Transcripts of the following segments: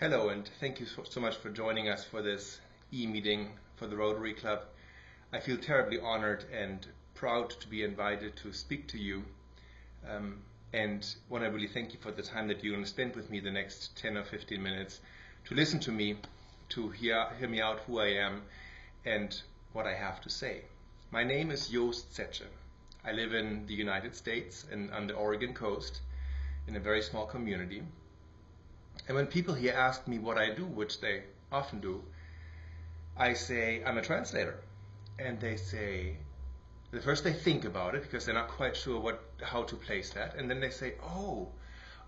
Hello, and thank you so much for joining us for this e-meeting for the Rotary Club. I feel terribly honored and proud to be invited to speak to you, and want to really thank you for the time that you're going to spend with me the next 10 or 15 minutes to listen to me, to hear me out who I am and what I have to say. My name is Jost. I live in the United States and on the Oregon coast in a very small community. And when people here ask me what I do, which they often do, I say I'm a translator. And they say, first they think about it because they're not quite sure how to place that. And then they say, oh,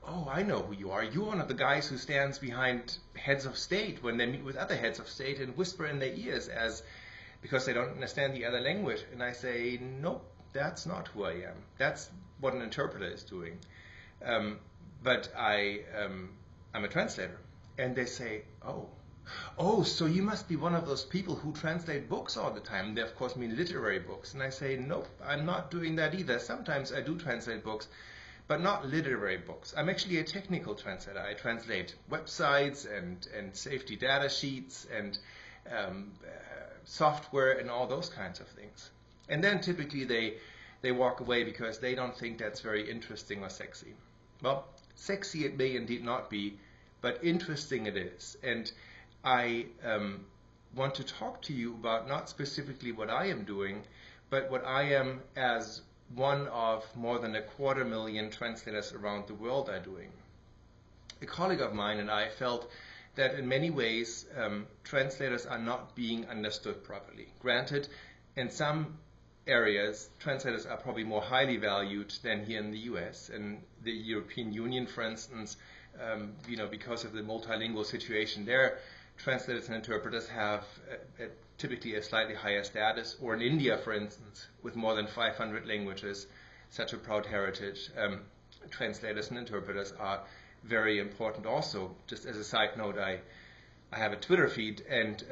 I know who you are. You're one of the guys who stands behind heads of state when they meet with other heads of state and whisper in their ears because they don't understand the other language. And I say, nope, that's not who I am. That's what an interpreter is doing. But I'm a translator. And they say, oh, so you must be one of those people who translate books all the time. They of course mean literary books. And I say, nope, I'm not doing that either. Sometimes I do translate books, but not literary books. I'm actually a technical translator. I translate websites and safety data sheets and software and all those kinds of things. And then typically they walk away because they don't think that's very interesting or sexy. Well, sexy it may indeed not be, but interesting it is. And I want to talk to you about not specifically what I am doing, but what I am as one of more than 250,000 translators around the world are doing. A colleague of mine and I felt that in many ways translators are not being understood properly. Granted, in some areas, translators are probably more highly valued than here in the US. In the European Union, for instance, because of the multilingual situation there, translators and interpreters have typically a slightly higher status. Or in India, for instance, with more than 500 languages, such a proud heritage, translators and interpreters are very important also. Just as a side note, I have a Twitter feed, and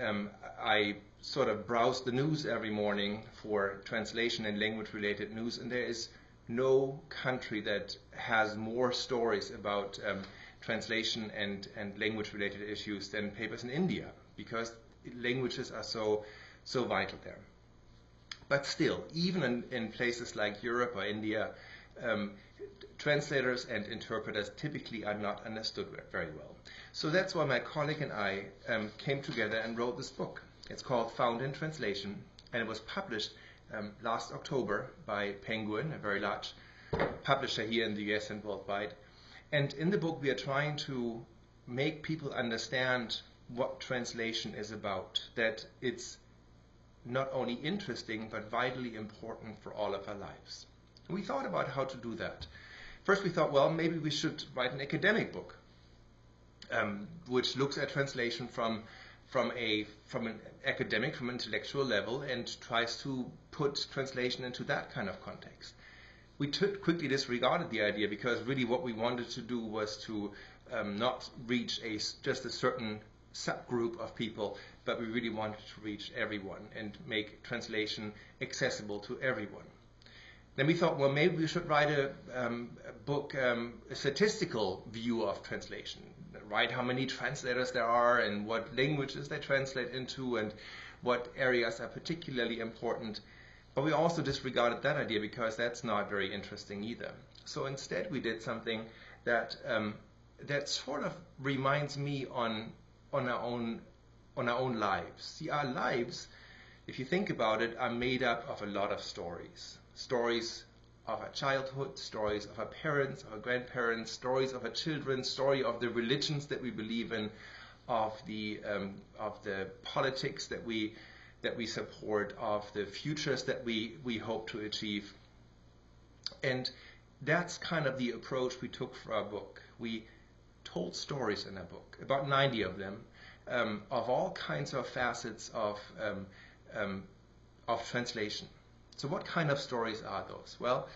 I sort of browse the news every morning for translation and language-related news, and there is no country that has more stories about translation and language-related issues than papers in India, because languages are so vital there. But still, even in places like Europe or India, translators and interpreters typically are not understood very well. So that's why my colleague and I came together and wrote this book. It's called Found in Translation, and it was published last October by Penguin, a very large publisher here in the US and worldwide. And in the book we are trying to make people understand what translation is about, that it's not only interesting but vitally important for all of our lives. And we thought about how to do that. First we thought, well, maybe we should write an academic book which looks at translation from an academic, from an intellectual level, and tries to put translation into that kind of context. We quickly disregarded the idea because really what we wanted to do was to not reach just a certain subgroup of people, but we really wanted to reach everyone and make translation accessible to everyone. Then we thought, well, maybe we should write a book, a statistical view of translation. Write how many translators there are and what languages they translate into and what areas are particularly important. But we also disregarded that idea because that's not very interesting either. So instead we did something that sort of reminds me on our own lives. See, our lives, if you think about it, are made up of a lot of stories. Stories of our childhood, stories of our parents, our grandparents, stories of our children, story of the religions that we believe in, of the politics that we support, of the futures that we hope to achieve. And that's kind of the approach we took for our book. We told stories in our book, about 90 of them, of all kinds of facets of translation. So what kind of stories are those? Well,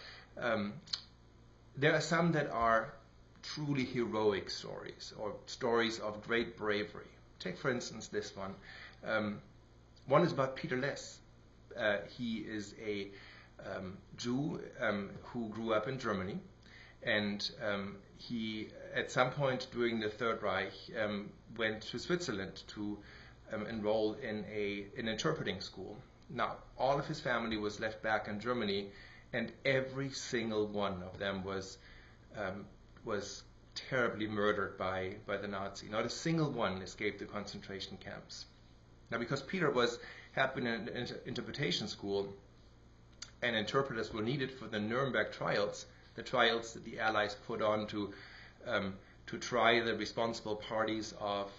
there are some that are truly heroic stories, or stories of great bravery. Take, for instance, this one. One is about Peter Less. He is a Jew who grew up in Germany, And he, at some point during the Third Reich, went to Switzerland to enroll in an interpreting school. Now, all of his family was left back in Germany, and every single one of them was terribly murdered by the Nazi. Not a single one escaped the concentration camps. Now, because Peter had been in an interpretation school, and interpreters were needed for the Nuremberg trials, the trials that the Allies put on to try the responsible parties of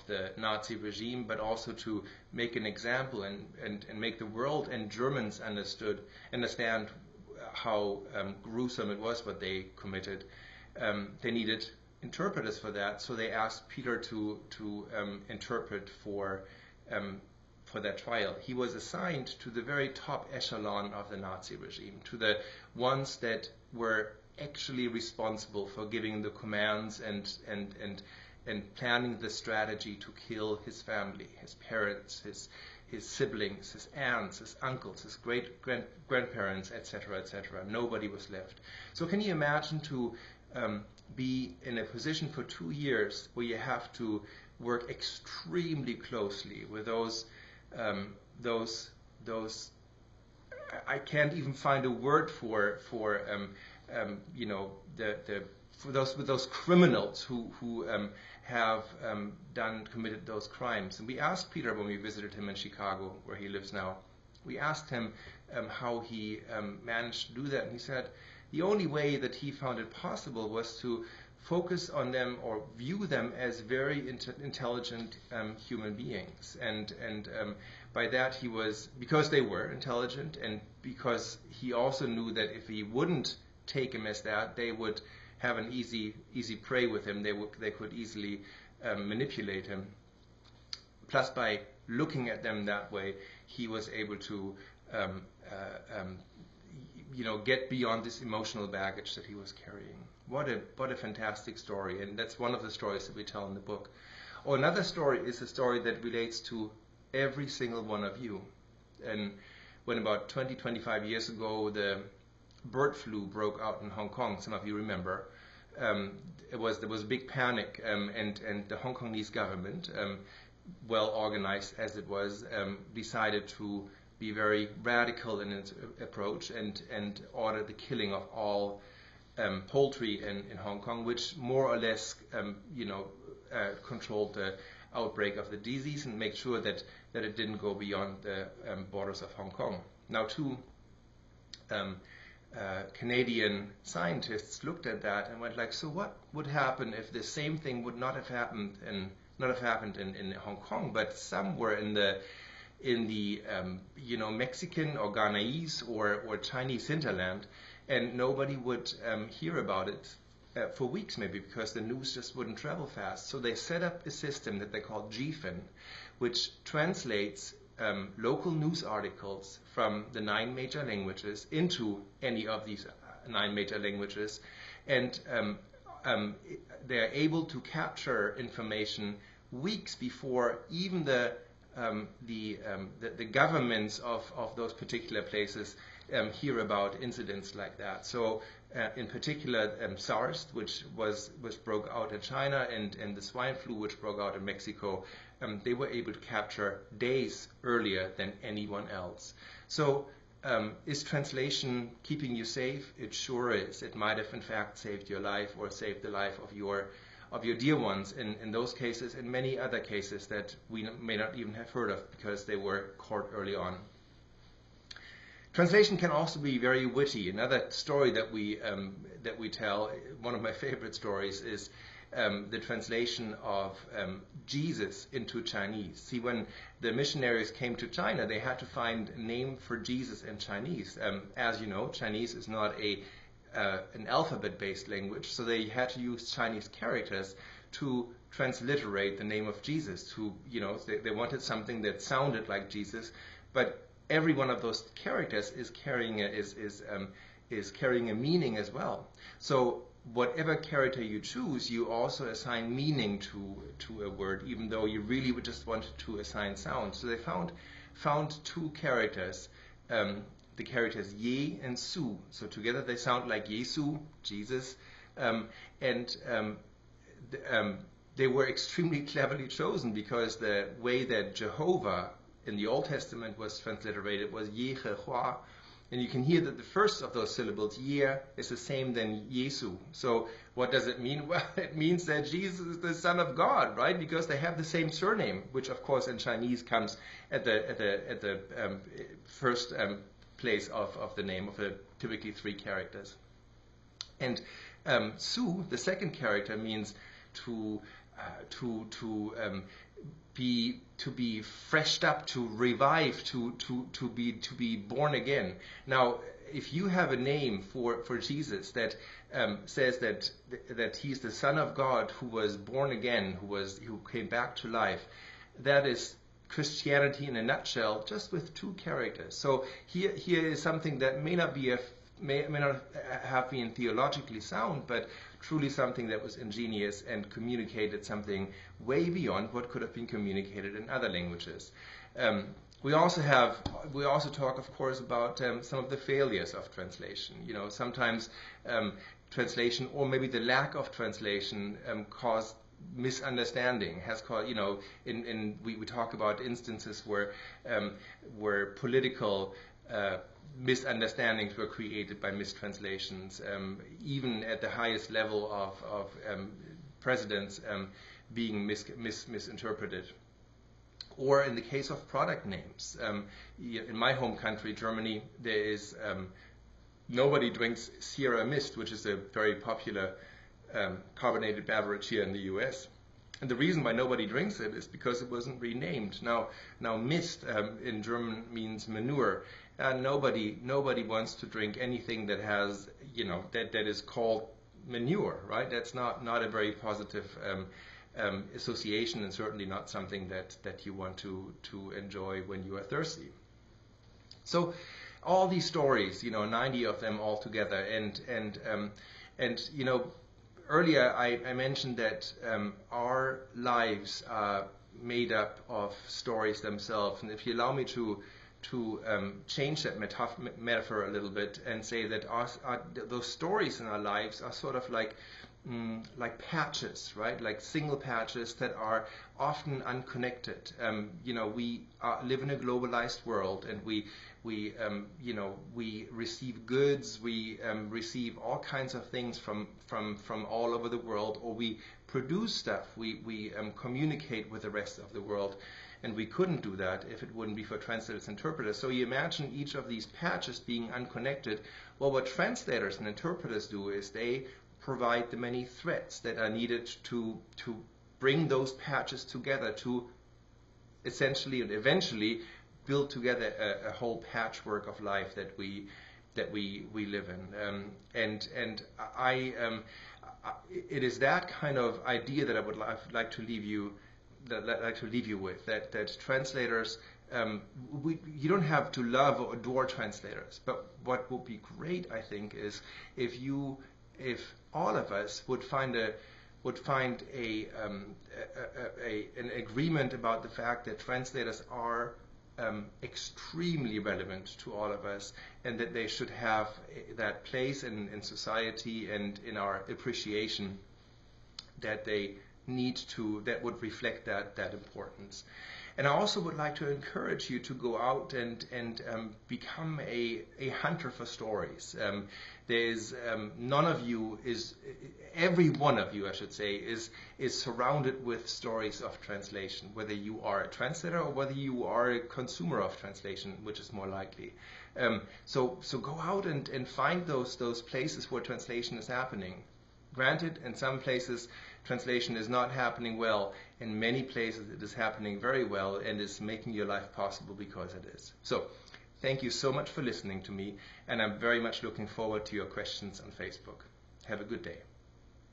the Nazi regime, but also to make an example and make the world and Germans understand how gruesome it was what they committed. They needed interpreters for that, so they asked Peter to interpret for that trial. He was assigned to the very top echelon of the Nazi regime, to the ones that were actually responsible for giving the commands and planning the strategy to kill his family, his parents, his siblings, his aunts, his uncles, his great-grandparents, etc., etc. Nobody was left. So can you imagine to be in a position for 2 years where you have to work extremely closely with those I can't even find a word for those criminals who have committed those crimes. And we asked Peter when we visited him in Chicago, where he lives now, we asked him how he managed to do that, and he said the only way that he found it possible was to focus on them or view them as very intelligent human beings, and by that he was, because they were intelligent, and because he also knew that if he wouldn't take him as that, they would have an easy prey with him. They could easily manipulate him. Plus, by looking at them that way, he was able to get beyond this emotional baggage that he was carrying. What a fantastic story, and that's one of the stories that we tell in the book. Or another story is a story that relates to every single one of you. And when about 25 years ago the bird flu broke out in Hong Kong, some of you remember, there was a big panic, and the Hong Kongese government, well organized as it was, decided to be very radical in its approach and ordered the killing of all poultry in Hong Kong, which more or less controlled the outbreak of the disease and make sure that it didn't go beyond the borders of Hong Kong. Now, two Canadian scientists looked at that and went like, so what would happen if the same thing would not have happened in Hong Kong, but somewhere in the Mexican or Ghanaiese or Chinese hinterland, and nobody would hear about it for weeks maybe, because the news just wouldn't travel fast. So they set up a system that they call GFIN, which translates local news articles from the 9 major languages into any of these 9 major languages, and they're able to capture information weeks before even the governments of those particular places hear about incidents like that. So in particular SARS, which broke out in China, and the swine flu, which broke out in Mexico, they were able to capture days earlier than anyone else. So is translation keeping you safe? It sure is. It might have in fact saved your life or saved the life of your dear ones in those cases, and many other cases that we may not even have heard of because they were caught early on. Translation can also be very witty. Another story that we tell, one of my favorite stories, is the translation of Jesus into Chinese. See, when the missionaries came to China, they had to find a name for Jesus in Chinese. As you know, Chinese is not an alphabet-based language, so they had to use Chinese characters to transliterate the name of Jesus. They wanted something that sounded like Jesus, but every one of those characters is carrying a meaning as well. So whatever character you choose, you also assign meaning to a word, even though you really would just wanted to assign sound. So they found 2 characters the characters Ye and Su. So together they sound like Jesu, Jesus, and they were extremely cleverly chosen because the way that Jehovah in the Old Testament was transliterated was Yehovah. And you can hear that the first of those syllables, Ye, is the same than Jesu. So what does it mean? Well, it means that Jesus is the Son of God, right? Because they have the same surname, which of course in Chinese comes at the first place of the name of the typically 3 characters. And Su, the second character, means to be freshed up, to revive, to be born again. Now, if you have a name for Jesus that says that he's the Son of God who was born again, who came back to life, that is Christianity in a nutshell, just with 2 characters. So here is something that may not have been theologically sound, but truly something that was ingenious and communicated something way beyond what could have been communicated in other languages. We also talk, of course, about some of the failures of translation. Sometimes translation, or maybe the lack of translation, caused misunderstanding. Has caused, we talk about instances where political misunderstandings were created by mistranslations, even at the highest level of presidents being misinterpreted. Or in the case of product names, in my home country, Germany, there is nobody drinks Sierra Mist, which is a very popular carbonated beverage here in the US. And the reason why nobody drinks it is because it wasn't renamed. Now mist in German means manure. Nobody wants to drink anything that has, that is called manure, right? That's not a very positive association, and certainly not something that you want to enjoy when you are thirsty. So all these stories, 90 of them all together, and earlier I mentioned that our lives are made up of stories themselves, and if you allow me to change that metaphor a little bit and say that those stories in our lives are sort of like patches, right? Like single patches that are often unconnected. We live in a globalized world, and we receive goods, we receive all kinds of things from all over the world, or we produce stuff, we communicate with the rest of the world. And we couldn't do that if it wouldn't be for translators and interpreters. So you imagine each of these patches being unconnected. Well, what translators and interpreters do is they provide the many threads that are needed to bring those patches together, to essentially and eventually build together a whole patchwork of life that we live in. It is that kind of idea that I would like to leave you with, that translators, you don't have to love or adore translators, but what would be great, I think, is if all of us would find an agreement about the fact that translators are extremely relevant to all of us, and that they should have that place in society and in our appreciation that they need to, that would reflect that importance. And I also would like to encourage you to go out and become a hunter for stories. There's every one of you, I should say, is surrounded with stories of translation, whether you are a translator or whether you are a consumer of translation, which is more likely. So go out and find those places where translation is happening. Granted, in some places translation is not happening well. In many places it is happening very well and is making your life possible because it is. So thank you so much for listening to me, and I'm very much looking forward to your questions on Facebook. Have a good day.